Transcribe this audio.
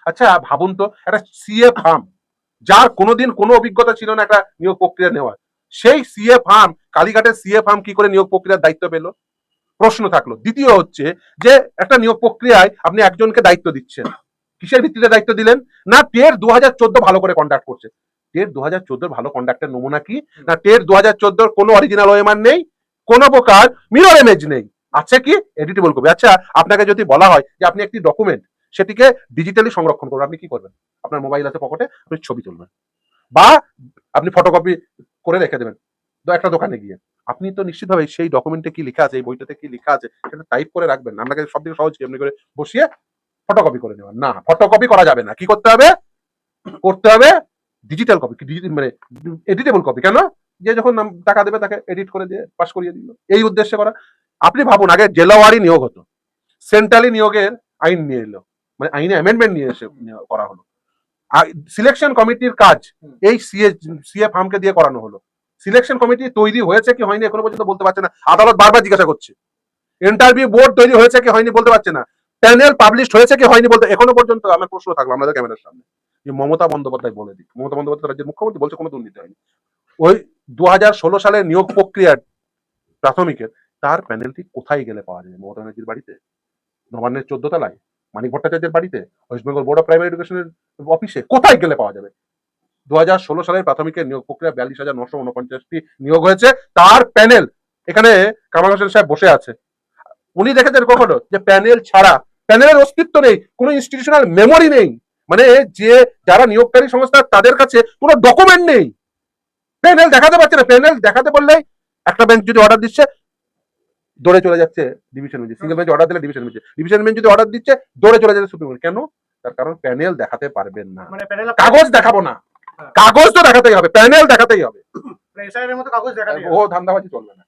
আচ্ছা ভাবুন তো, একটা সিএ ফার্ম যার কোনোদিন কোনো অভিজ্ঞতা ছিল না একটা নিয়োগ প্রক্রিয়া নেওয়ার, সেই সিএ ফার্ম, কালীঘাটের সিএ ফার্ম কি করে নিয়োগ প্রক্রিয়ার দায়িত্ব পেল? প্রশ্ন থাকলো। দ্বিতীয় হচ্ছে যে একটা নিয়োগ প্রক্রিয়ায় আপনি একজনকে দায়িত্ব দিচ্ছেন, কিসের ভিত্তিতে দায়িত্ব দিলেন? না টেট 2014 ভালো করে কন্ডাক্ট করছে। টেট 2014 ভালো কন্ডাক্টের নমুনা কি? না টেট 2014 কোনো অরিজিনাল ওএমআর নেই, কোনো প্রকার মিরর ইমেজ নেই, আছে কি এডিটেবল কপি। আচ্ছা আপনাকে যদি বলা হয় যে আপনি একটি ডকুমেন্ট সেটিকে ডিজিটালি সংরক্ষণ করবেন, আপনি কি করবেন? আপনার মোবাইল আছে পকেটে, আপনি ছবি তুলবেন বা আপনি ফটোকপি করে রেখে দেবেন একটা দোকানে গিয়ে। আপনি তো নিশ্চিতভাবে সেই ডকুমেন্টে কি লেখা আছে, এই বইটাতে কি লেখা আছে সেটা টাইপ করে রাখবেন। আপনাকে সব থেকে সহজ কি এমনি করে বসিয়ে ফটোকপি করে নেওয়া? না, ফটোকপি করা যাবে না। কি করতে হবে? করতে হবে ডিজিটাল কপি, মানে এডিটেবল কপি। কেন? যে যখন টাকা দেবে তাকে এডিট করে দিয়ে পাস করিয়ে দিল, এই উদ্দেশ্যে করা। আপনি ভাবুন, আগে জেলাওয়ারি নিয়োগ হতো, সেন্ট্রালি নিয়োগের আইন নিয়ে এলো, মানে আইনে অ্যামেন্ডমেন্ট নিয়ে এসে করা হলো। সিলেকশন কমিটির কাজ এই সিএ ফার্মকে দিয়ে করানো হলো। সিলেকশন কমিটি তৈরি হয়েছে কি হয়নি এখনো পর্যন্ত বলতে পারছে না, আদালত বারবার জিজ্ঞাসা করছে। ইন্টারভিউ বোর্ড তৈরি হয়েছে কি হয়নি বলতে পারছে না, প্যানেল পাবলিশ হয়েছে কি হয়নি বলতে এখনো পর্যন্ত। আমার প্রশ্ন থাকলো আমাদের ক্যামেরার সামনে, যে মমতা বন্দ্যোপাধ্যায় বলে দিক, মমতা বন্দ্যোপাধ্যায় রাজ্যের মুখ্যমন্ত্রী বলছে কোনো দুর্নীতি হয়নি। ওই 2016 সালের নিয়োগ প্রক্রিয়ার প্রাথমিকের তার প্যানেলটি কোথায় গেলে পাওয়া যায়? মমতা ব্যানার্জির বাড়িতে, নবান্নের 14 তলায়, মানিক ভট্টাচার্যের বাড়িতে, West Bengal board of primary এডুকেশনের অফিসে, কোথায় গেলে পাওয়া যাবে? 2016 সালের প্রাথমিকের নিয়োগ প্রক্রিয়া 42,949টি নিয়োগ হয়েছে, তার প্যানেল এখানে কামাল হোসেন সাহেব বসে আছে। উনি দেখেছেন কখনো যে প্যানেল ছাড়া, প্যানেলের অস্তিত্ব নেই, কোনো ইনস্টিটিউশনাল মেমোরি নেই, মানে যে যারা নিয়োগকারী সংস্থা তাদের কাছে কোনো ডকুমেন্ট নেই, প্যানেল দেখাতে পারছে না। প্যানেল দেখাতে পারলেই একটা বেঞ্চ যদি অর্ডার দিচ্ছে দৌড়ে চলে যাচ্ছে ডিভিশন বেঞ্চে, সিঙ্গেল বেঞ্চ অর্ডার দিলে ডিভিশন বেঞ্চে, ডিভিশন বেঞ্চ যদি অর্ডার দিচ্ছে দৌড়ে চলে যাচ্ছে সুপ্রিম কোর্ট। কেন? তার কারণ প্যানেল দেখাতে পারবেন না, কাগজ দেখাবো না, কাগজ তো দেখাতেই হবে, প্যানেল দেখাতেই হবে, ও ধান্দাবাজি চলবে না।